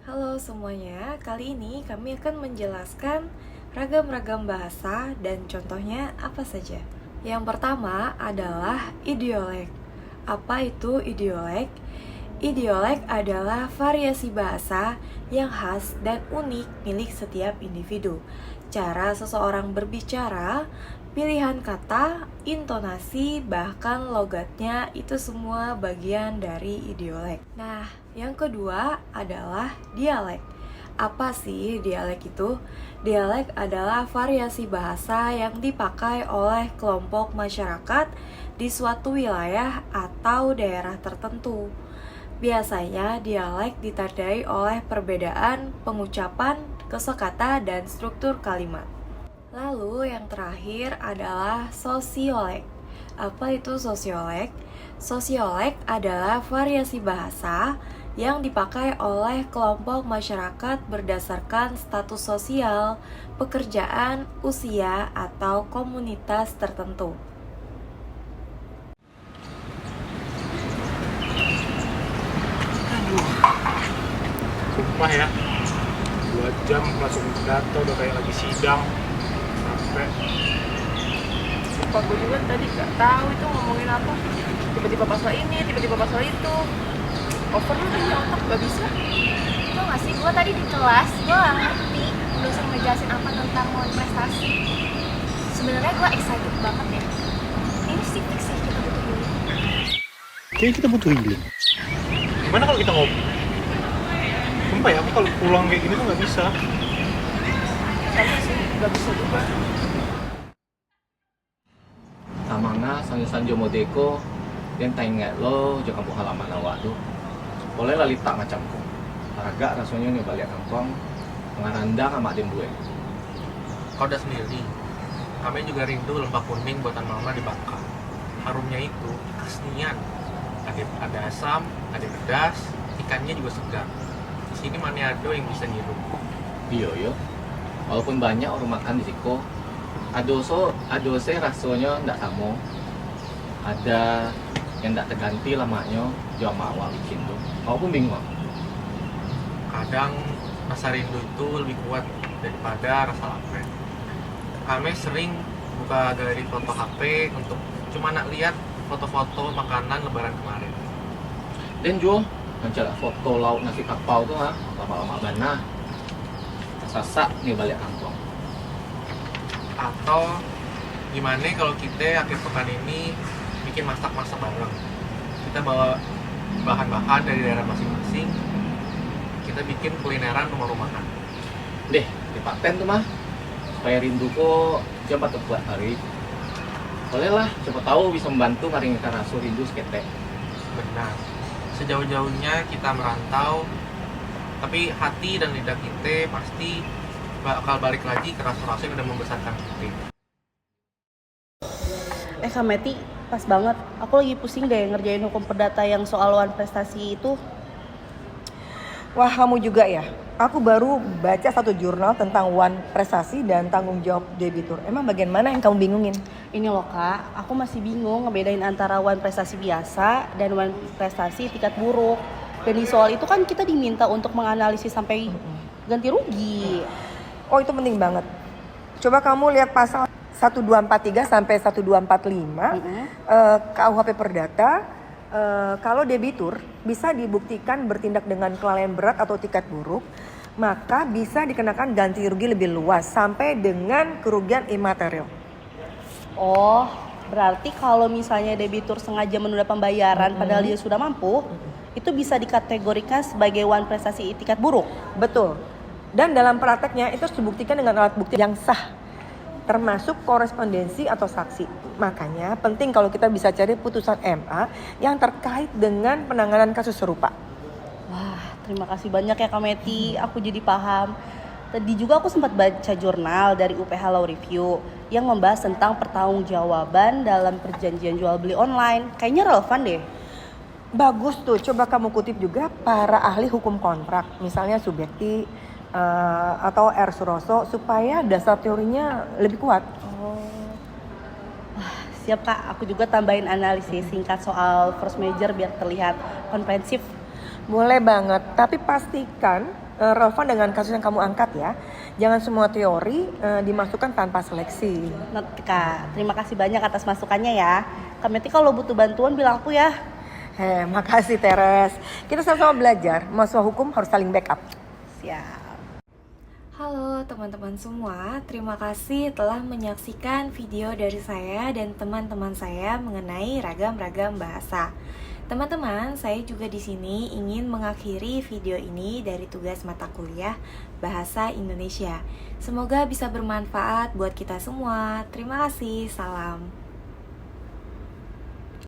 Halo semuanya, kali ini kami akan menjelaskan ragam-ragam bahasa dan contohnya apa saja. Yang pertama adalah idiolek. Apa itu idiolek? Idiolek adalah variasi bahasa yang khas dan unik milik setiap individu. Cara seseorang berbicara, pilihan kata, intonasi, bahkan logatnya itu semua bagian dari idiolek. Nah, yang kedua adalah dialek. Apa sih dialek itu? Dialek adalah variasi bahasa yang dipakai oleh kelompok masyarakat di suatu wilayah atau daerah tertentu. Biasanya dialek ditandai oleh perbedaan pengucapan, kosakata, dan struktur kalimat. Lalu yang terakhir adalah sosiolek. Apa itu sosiolek? Sosiolek adalah variasi bahasa yang dipakai oleh kelompok masyarakat berdasarkan status sosial, pekerjaan, usia, atau komunitas tertentu. Sumpah ya, 2 jam langsung data udah kayak lagi sidang. Sampai Sumpah gue juga tadi gak tahu itu ngomongin apa. Tiba-tiba pasal ini, tiba-tiba pasal itu. Over lu nih otak gak bisa. Tau gak sih, gue tadi di kelas, gue gak ngerti dosen ngejelasin apa tentang prestasi. Sebenarnya gue excited banget ya. Ini sih fix sih kita butuh dulu. kayaknya kita butuh healing. Gimana kalau kita ngopi? Sumpah ya, aku kalau pulang kayak gini tuh nggak bisa. Sama sih, gak bisa juga. Tamanga sanjo modeko dan taingat lo jo kampung halaman awak tu. Boleh lah litak macam ko. Agak rasanya nih balik kampung pengarandang sama adim gue. Kau udah sendiri, kami juga rindu lembah kuning buatan mama di Bangka. Harumnya itu kesenian. Ada asam, ada pedas, ikannya juga segar. Di sini maniado yang bisa nyirum. Yo. Walaupun banyak orang makan di siko, adose rasanya ndak sama. Ada yang ndak terganti lamanya jo sama awak bikin tuh. Kau pun bingung. Kadang rasa rindu itu lebih kuat daripada rasa lapar. Kami sering buka galeri foto HP untuk cuma nak lihat foto-foto makanan lebaran kemarin. Dan jo mencari foto laut nasi kapau tuh lama-lama bana. Sasak nih balik kampung. Atau gimana kalau kita akhir pekan ini bikin masak-masak bareng. Kita bawa bahan-bahan dari daerah masing-masing. Kita bikin kulineran rumah-rumahan. Deh, dipaten tuh mah. Supaya rindu kok cepat terbuat hari. Boleh lah, siapa tahu bisa membantu ngaringkan rasa rindu seketek. Benar. Sejauh-jauhnya kita merantau, tapi hati dan lidah kita pasti bakal balik lagi ke rasa-rasa yang udah membesarkan kita. Kak Meti, pas banget. Aku lagi pusing deh ngerjain hukum perdata yang soal wan prestasi itu. Wah, kamu juga ya? Aku baru baca satu jurnal tentang wan prestasi dan tanggung jawab debitur. Emang bagian mana yang kamu bingungin? Ini loh Kak, aku masih bingung ngebedain antara wan prestasi biasa dan wan prestasi tingkat buruk. Dan di soal itu kan kita diminta untuk menganalisis sampai ganti rugi. Oh, itu penting banget. Coba kamu lihat pasal 1243 sampai 1245 KUHP Perdata. Kalau debitur bisa dibuktikan bertindak dengan kelalaian berat atau tingkat buruk, maka bisa dikenakan ganti rugi lebih luas sampai dengan kerugian imaterial. Oh, berarti kalau misalnya debitur sengaja menunda pembayaran padahal dia sudah mampu, itu bisa dikategorikan sebagai wan prestasi tingkat buruk. Betul. Dan dalam prakteknya itu harus dibuktikan dengan alat bukti yang sah, termasuk korespondensi atau saksi. Makanya penting kalau kita bisa cari putusan MA yang terkait dengan penanganan kasus serupa. Wah, terima kasih banyak ya Kak Meti, aku jadi paham. Tadi juga aku sempat baca jurnal dari UPH Law Review yang membahas tentang pertanggungjawaban dalam perjanjian jual beli online. Kayaknya relevan deh. Bagus tuh, coba kamu kutip juga para ahli hukum kontrak, misalnya Subekti atau R. Suroso, supaya dasar teorinya lebih kuat. Siap Kak, aku juga tambahin analisis singkat soal force major biar terlihat komprehensif. Boleh banget, tapi pastikan relevan dengan kasus yang kamu angkat ya. Jangan semua teori dimasukkan tanpa seleksi. Nanti Kak, terima kasih banyak atas masukannya ya. Kak Meti kalau butuh bantuan bilang aku ya. Makasih Teres. Kita sama-sama belajar. Mahasiswa hukum harus saling backup. Siap. Halo teman-teman semua, terima kasih telah menyaksikan video dari saya dan teman-teman saya mengenai ragam-ragam bahasa. Teman-teman, saya juga di sini ingin mengakhiri video ini dari tugas mata kuliah Bahasa Indonesia. Semoga bisa bermanfaat buat kita semua. Terima kasih, salam.